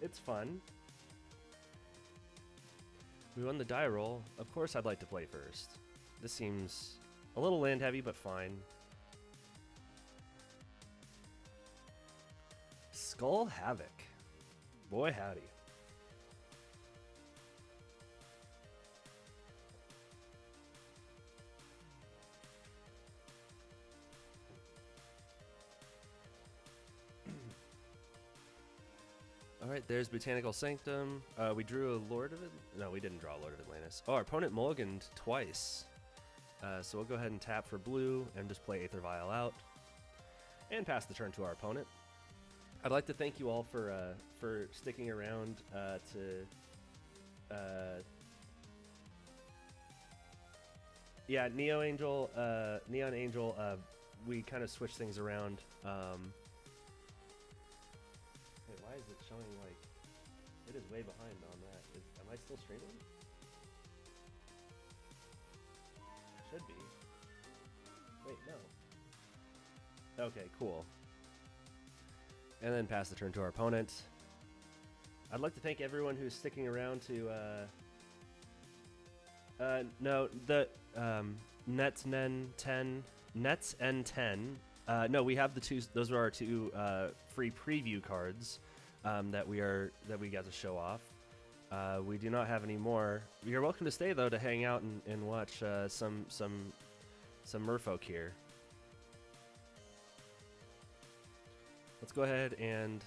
It's fun. We won the die roll. Of course I'd like to play first. This seems a little land heavy, but fine. Skull Havoc. Boy howdy. Alright, there's Botanical Sanctum. We drew a Lord of it. No, we didn't draw a Lord of Atlantis. Oh, our opponent mulliganed twice. So we'll go ahead and tap for blue and just play Aether Vial out. And pass the turn to our opponent. I'd like to thank you all for sticking around yeah, Neon Angel, we kind of switched things around. Wait, why is it showing like it is way behind on that? Am I still streaming? Should be. Wait, no. Okay, cool. And then pass the turn to our opponent. I'd like to thank everyone who's sticking around to no, the Nets N10. No, we have the two. Those are our two free preview cards that we got to show off. We do not have any more. You're welcome to stay though to hang out and watch some Merfolk here. Let's go ahead and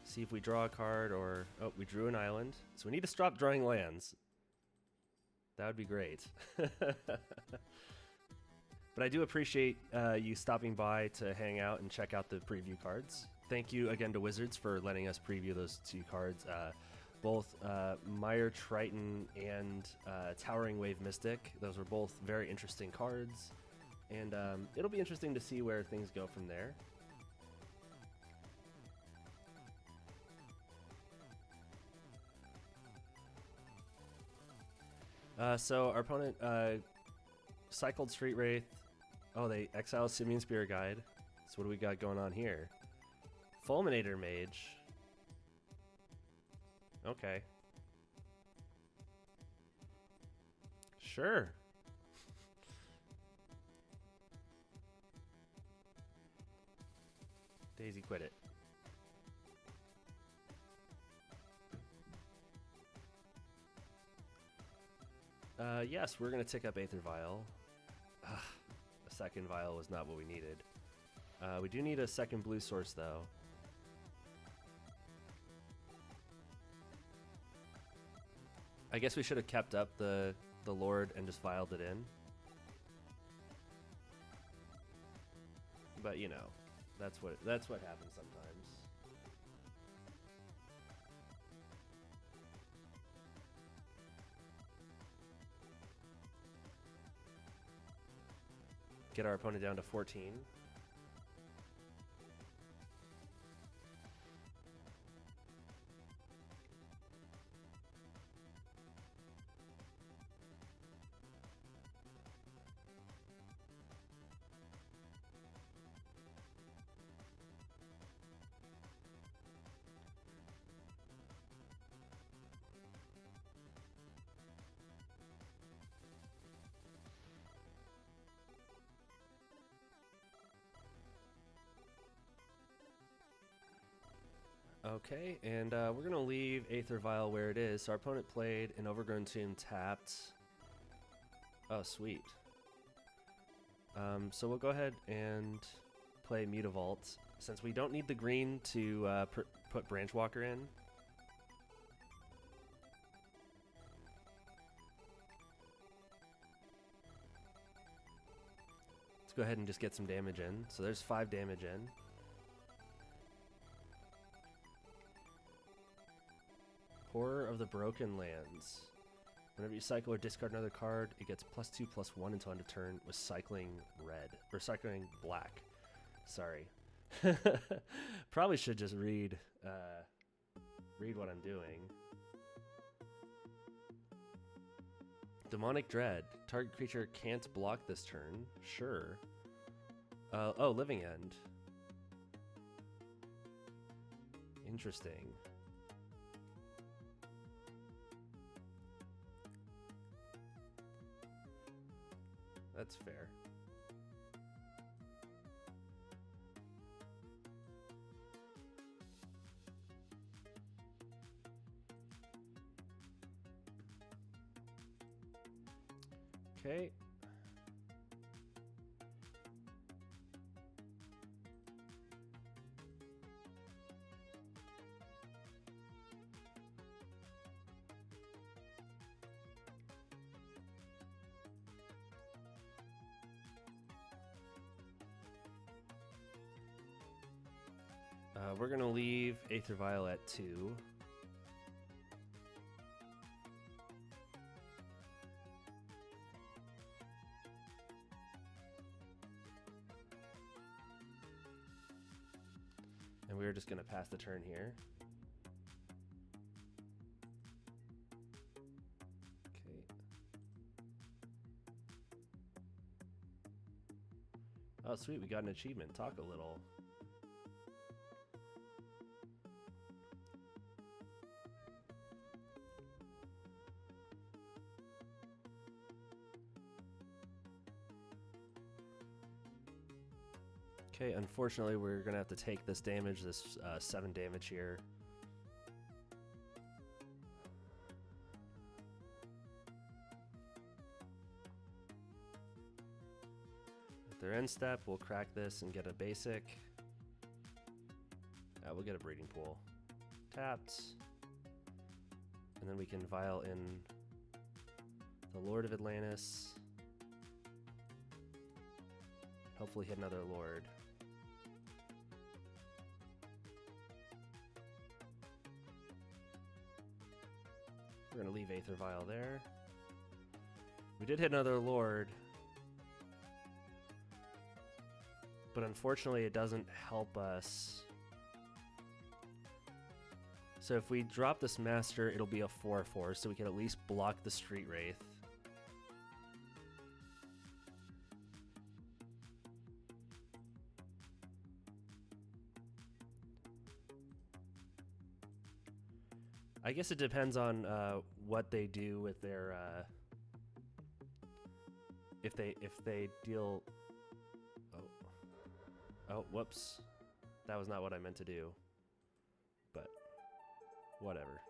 see if we draw a card or... Oh, we drew an island. So we need to stop drawing lands. That would be great. But I do appreciate you stopping by to hang out and check out the preview cards. Thank you again to Wizards for letting us preview those two cards. Both Mire Triton and Towering Wave Mystic. Those were both very interesting cards. And it'll be interesting to see where things go from there. So our opponent cycled Street Wraith. Oh, they exiled Simian Spirit Guide. So what do we got going on here? Fulminator Mage. Okay. Sure. Daisy quit it. Yes, we're going to tick up Aether Vial. Ugh, a second vial was not what we needed. We do need a second blue source, though. I guess we should have kept up the Lord and just vialed it in. But, you know, that's what happens sometimes. Get our opponent down to 14. Okay, and we're going to leave Aether Vial where it is. So our opponent played an Overgrown Tomb tapped. Oh, sweet. So we'll go ahead and play Mutavault, since we don't need the green to put Branchwalker in. Let's go ahead and just get some damage in. So there's 5 damage in. Horror of the Broken Lands. Whenever you cycle or discard another card, it gets +2/+1 until end of turn with cycling red. Or cycling black. Sorry. Probably should just read what I'm doing. Demonic Dread. Target creature can't block this turn. Sure. Oh, Living End. Interesting. That's fair. Okay. We're going to leave Aether Vial at 2. And we're just going to pass the turn here. Okay. Oh, sweet. We got an achievement. Talk a little. Okay, unfortunately, we're going to have to take this damage, this 7 damage here. At their end step, we'll crack this and get a basic. We'll get a breeding pool. Tapped. And then we can vial in the Lord of Atlantis. Hopefully hit another Lord. We're going to leave Aether Vial there. We did hit another Lord. But unfortunately, it doesn't help us. So if we drop this Master, it'll be a 4/4, so we can at least block the Street Wraith. I guess it depends on what they do with their if they deal. Oh, whoops, that was not what I meant to do, but whatever.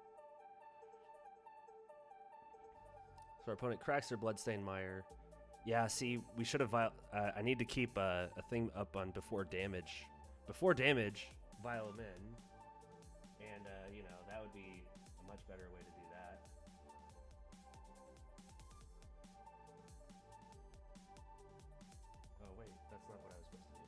So our opponent cracks their Bloodstained Mire. Yeah, see, we should have I need to keep a thing up on before damage. Before damage, vial them in, and you know, that would be a much better way to do that. Oh wait, that's not what I was supposed to do.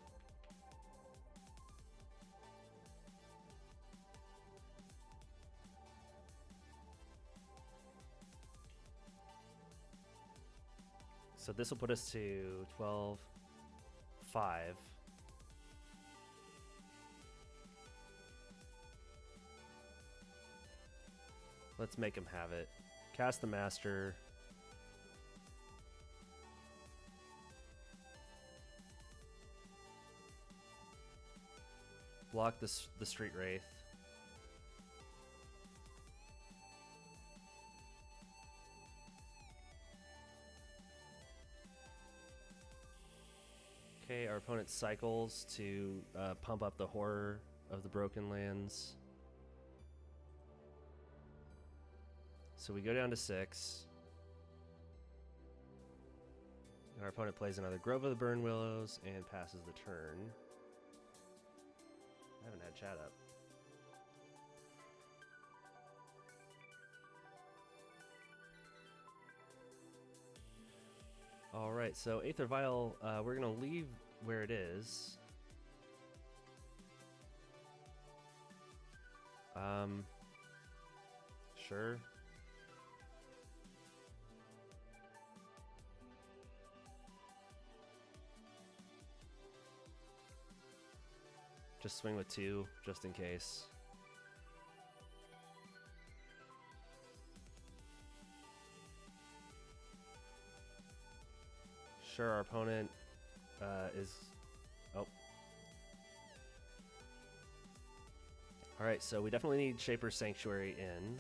So this will put us to 12, 5. Let's make him have it. Cast the Master. Block the Street Wraith. Okay, our opponent cycles to pump up the Horror of the Broken Lands. So we go down to 6. And our opponent plays another Grove of the Burn Willows and passes the turn. I haven't had chat up. Alright, so Aether Vial, we're going to leave where it is. Sure. Just swing with 2, just in case. Sure, our opponent is... Oh. Alright, so we definitely need Shaper's Sanctuary in.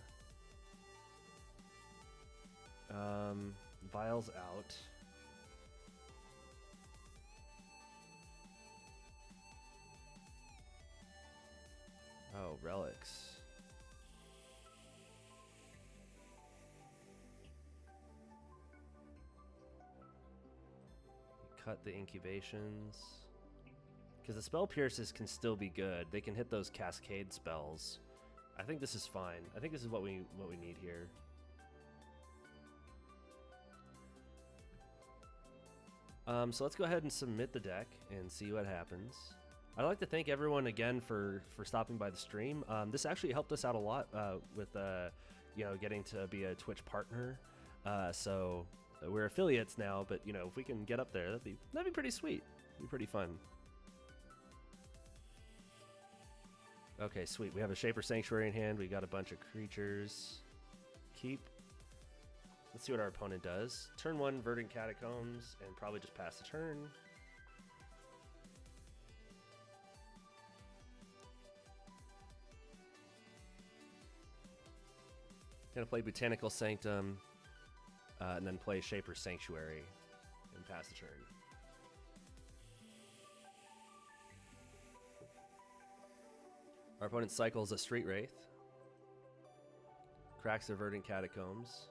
Vial's out. cut the incubations. Because the spell pierces can still be good. They can hit those cascade spells. I think this is fine. I think this is what we need here. So let's go ahead and submit the deck and see what happens. I'd like to thank everyone again for stopping by the stream. This actually helped us out a lot with you know, getting to be a Twitch partner. So we're affiliates now, but you know, if we can get up there, that'd be pretty sweet. It'd be pretty fun. Okay, sweet. We have a Shaper Sanctuary in hand. We got a bunch of creatures. Keep. Let's see what our opponent does. Turn 1, Verdant Catacombs, and probably just pass the turn. Gonna play Botanical Sanctum, and then play Shaper Sanctuary, and pass the turn. Our opponent cycles a Street Wraith, cracks their Verdant Catacombs.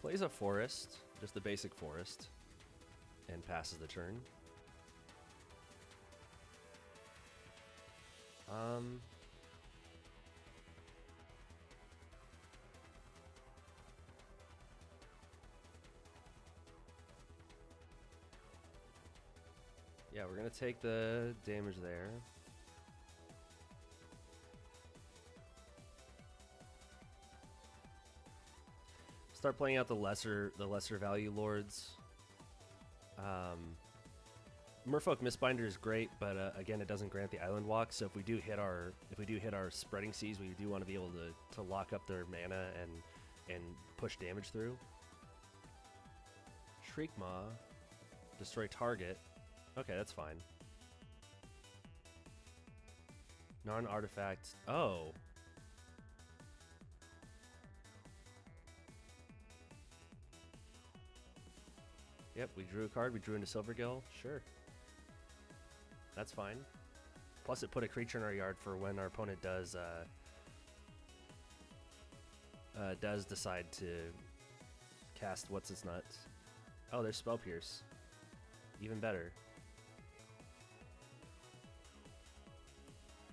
Plays a forest, just the basic forest, and passes the turn. Yeah, we're gonna take the damage there. Start playing out the lesser value lords. Merfolk Mistbinder is great, but again, it doesn't grant the island walk. So if we do hit our spreading seas, we do want to be able to lock up their mana and push damage through. Shriekmaw, destroy target. Okay, that's fine. Non-artifact. Oh. Yep, we drew a card. We drew into Silvergill. Sure. That's fine. Plus, it put a creature in our yard for when our opponent does decide to cast What's Its Nuts. Oh, there's Spell Pierce. Even better.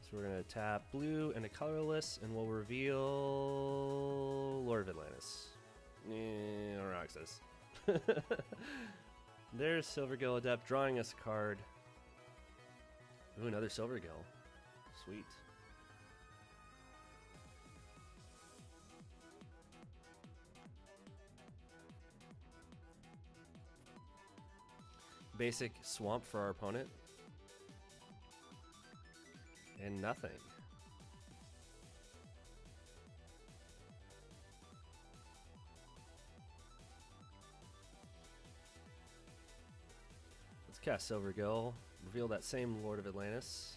So we're going to tap blue and a colorless, and we'll reveal Lord of Atlantis. Or Roxas. There's Silvergill Adept drawing us a card. Ooh, another Silvergill. Sweet. Basic swamp for our opponent. And nothing. Let's cast Silvergill. Reveal that same Lord of Atlantis.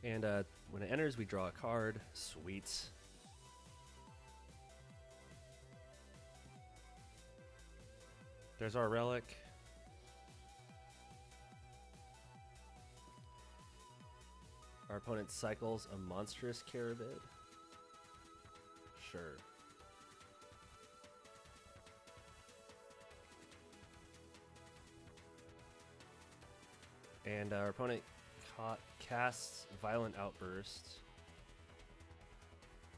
And when it enters, we draw a card. Sweet. There's our relic. Our opponent cycles a monstrous Carabid. Sure. And our opponent casts Violent Outburst.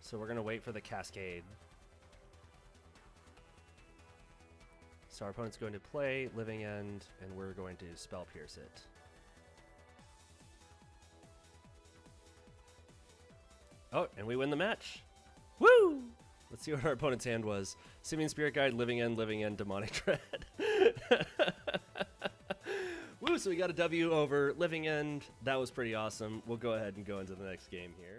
So we're going to wait for the Cascade. So our opponent's going to play Living End, and we're going to Spell Pierce it. Oh, and we win the match. Woo! Let's see what our opponent's hand was. Simian Spirit Guide, Living End, Demonic Dread. Woo, so we got a W over Living End. That was pretty awesome. We'll go ahead and go into the next game here.